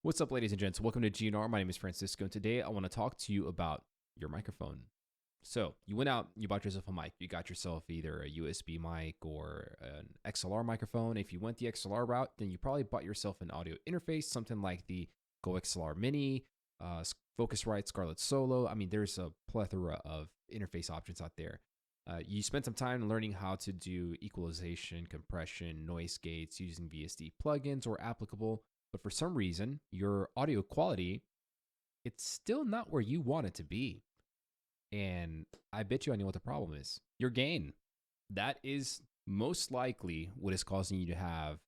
What's up, ladies and gents? Welcome to GNR. My name is Francisco, and today I want to talk to you about your microphone. So, you went out, you bought yourself a mic. You got yourself either a USB mic or an XLR microphone. If you went the XLR route, then you probably bought yourself an audio interface, something like the Go XLR Mini, Focusrite, Scarlett Solo. I mean, there's a plethora of interface options out there. You spent some time learning how to do equalization, compression, noise gates using VST plugins or applicable, but for some reason, your audio quality, it's still not where you want it to be. And I bet you I know what the problem is. Your gain. That is most likely what is causing you to have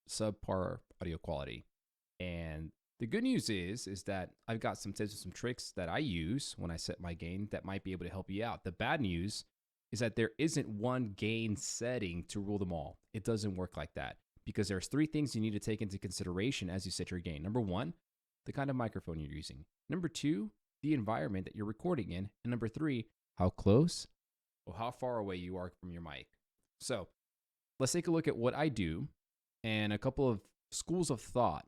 subpar audio quality. And the good news is that I've got some tips and some tricks that I use when I set my gain that might be able to help you out. The bad news is that there isn't one gain setting to rule them all. It doesn't work like that because there's three things you need to take into consideration as you set your gain. Number one, the kind of microphone you're using. Number two, the environment that you're recording in. And number three, how close or how far away you are from your mic. So let's take a look at what I do and a couple of schools of thought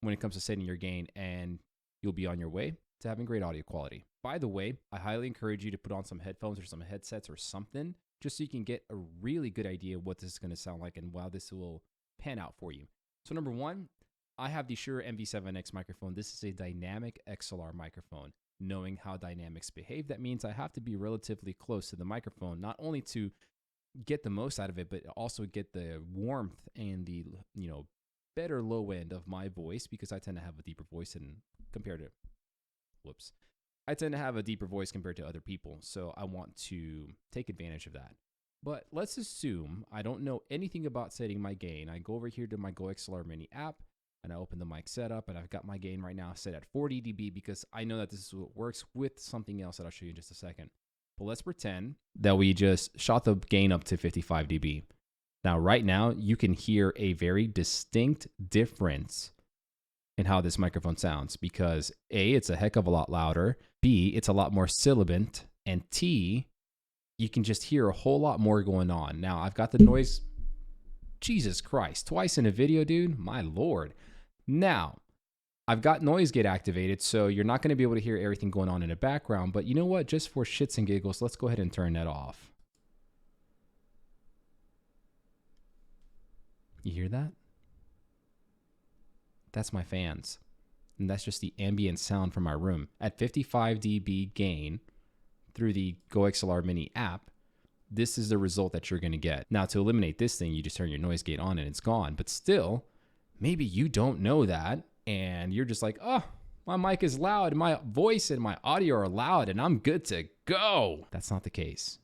when it comes to setting your gain, and you'll be on your way to having great audio quality. By the way, I highly encourage you to put on some headphones or some headsets or something just so you can get a really good idea of what this is going to sound like and how this will pan out for you. So number one, I have the Shure MV7X microphone. This is a dynamic XLR microphone. Knowing how dynamics behave, that means I have to be relatively close to the microphone, not only to get the most out of it, but also get the warmth and the, better low end of my voice, because I tend to have a deeper voice I tend to have a deeper voice compared to other people. So I want to take advantage of that. But let's assume I don't know anything about setting my gain. I go over here to my Go XLR Mini app and I open the mic setup, and I've got my gain right now set at 40 dB because I know that this is what works with something else that I'll show you in just a second. But let's pretend that we just shot the gain up to 55 dB. Now, right now, you can hear a very distinct difference in how this microphone sounds because A, it's a heck of a lot louder, B, it's a lot more sibilant, and T, you can just hear a whole lot more going on. Now, I've got the noise, Jesus Christ, twice in a video, dude, my Lord. Now, I've got noise gate activated, so you're not going to be able to hear everything going on in the background, but you know what, just for shits and giggles, let's go ahead and turn that off. You hear that? That's my fans. And that's just the ambient sound from my room. At 55 dB gain through the Go XLR Mini app, this is the result that you're going to get. Now, to eliminate this thing, you just turn your noise gate on and it's gone. But still, maybe you don't know that and you're just like, oh, my mic is loud, my voice and my audio are loud, and I'm good to go. That's not the case.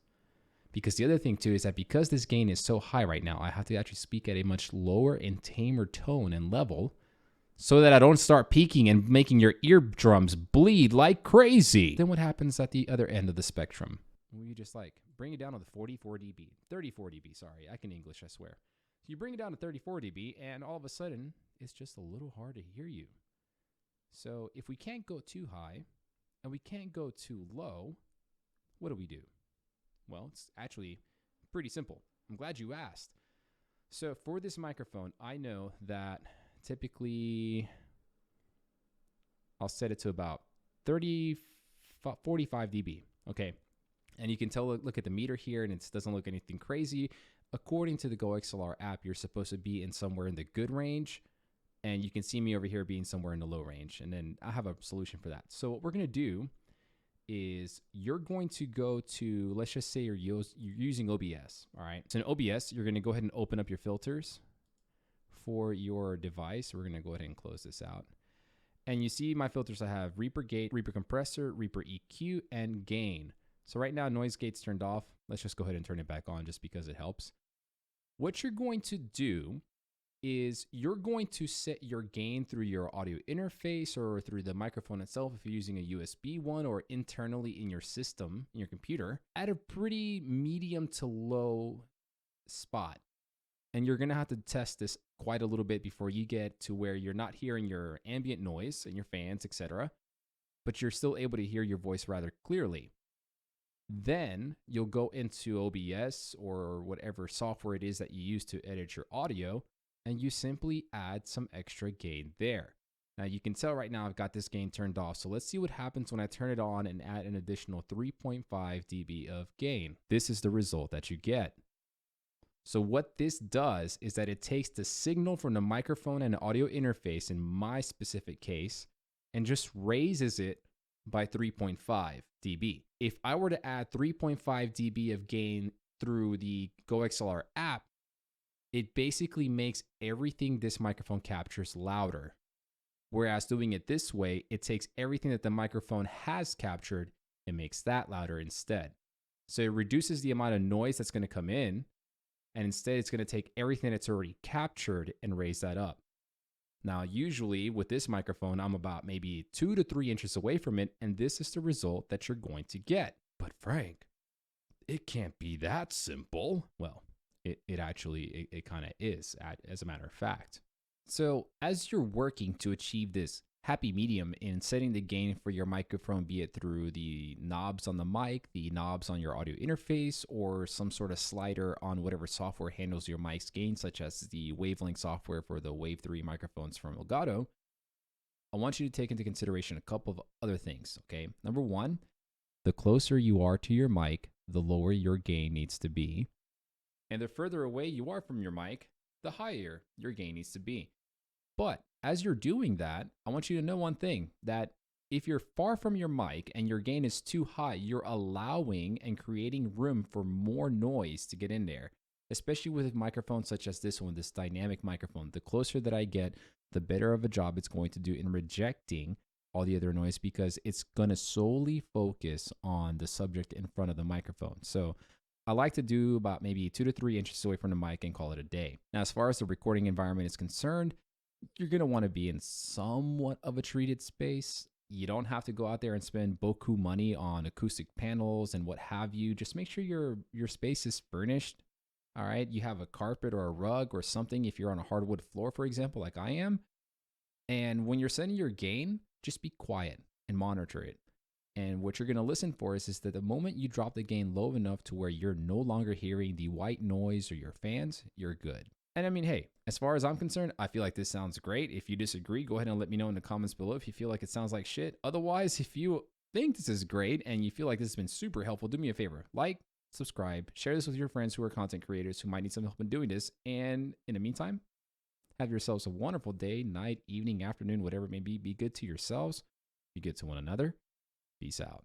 Because the other thing too is that because this gain is so high right now, I have to actually speak at a much lower and tamer tone and level so that I don't start peaking and making your eardrums bleed like crazy. Then what happens at the other end of the spectrum? You just bring it down to the 34 dB, 34 dB, sorry. I can English, I swear. So you bring it down to 34 dB and all of a sudden it's just a little hard to hear you. So if we can't go too high and we can't go too low, what do? Well, it's actually pretty simple. I'm glad you asked. So for this microphone, I know that typically I'll set it to about 45 dB. Okay. And you can look at the meter here, and it doesn't look anything crazy. According to the Go XLR app, you're supposed to be in somewhere in the good range, and you can see me over here being somewhere in the low range. And then I have a solution for that. So what we're going to do is you're going to go to, let's just say you're using OBS, all right? So in OBS, you're going to go ahead and open up your filters for your device. We're going to go ahead and close this out. And you see my filters, I have Reaper Gate, Reaper Compressor, Reaper EQ, and Gain. So right now, noise gate's turned off. Let's just go ahead and turn it back on just because it helps. What you're going to do is you're going to set your gain through your audio interface or through the microphone itself if you're using a USB one or internally in your system, in your computer, at a pretty medium to low spot. And you're going to have to test this quite a little bit before you get to where you're not hearing your ambient noise and your fans, etc., but you're still able to hear your voice rather clearly. Then you'll go into OBS or whatever software it is that you use to edit your audio, and you simply add some extra gain there. Now you can tell right now I've got this gain turned off. So let's see what happens when I turn it on and add an additional 3.5 dB of gain. This is the result that you get. So what this does is that it takes the signal from the microphone and audio interface, in my specific case, and just raises it by 3.5 dB. If I were to add 3.5 dB of gain through the GoXLR app, it basically makes everything this microphone captures louder. Whereas doing it this way, it takes everything that the microphone has captured and makes that louder instead. So it reduces the amount of noise that's going to come in, and instead it's going to take everything that's already captured and raise that up. Now, usually with this microphone, I'm about maybe 2 to 3 inches away from it, and this is the result that you're going to get. But Frank, it can't be that simple. Well, it actually kind of is, as a matter of fact. So as you're working to achieve this happy medium in setting the gain for your microphone, be it through the knobs on the mic, the knobs on your audio interface, or some sort of slider on whatever software handles your mic's gain, such as the Wavelink software for the Wave 3 microphones from Elgato, I want you to take into consideration a couple of other things, okay? Number one, the closer you are to your mic, the lower your gain needs to be. And the further away you are from your mic, the higher your gain needs to be. But as you're doing that, I want you to know one thing, that if you're far from your mic and your gain is too high, you're allowing and creating room for more noise to get in there, especially with microphones such as this one, this dynamic microphone. The closer that I get, the better of a job it's going to do in rejecting all the other noise, because it's going to solely focus on the subject in front of the microphone. So I like to do about maybe 2 to 3 inches away from the mic and call it a day. Now, as far as the recording environment is concerned, you're going to want to be in somewhat of a treated space. You don't have to go out there and spend beaucoup money on acoustic panels and what have you. Just make sure your space is furnished. All right. You have a carpet or a rug or something if you're on a hardwood floor, for example, like I am. And when you're setting your gain, just be quiet and monitor it. And what you're going to listen for is that the moment you drop the gain low enough to where you're no longer hearing the white noise or your fans, you're good. And I mean, hey, as far as I'm concerned, I feel like this sounds great. If you disagree, go ahead and let me know in the comments below if you feel like it sounds like shit. Otherwise, if you think this is great and you feel like this has been super helpful, do me a favor. Like, subscribe, share this with your friends who are content creators who might need some help in doing this. And in the meantime, have yourselves a wonderful day, night, evening, afternoon, whatever it may be. Be good to yourselves. Be good to one another. Peace out.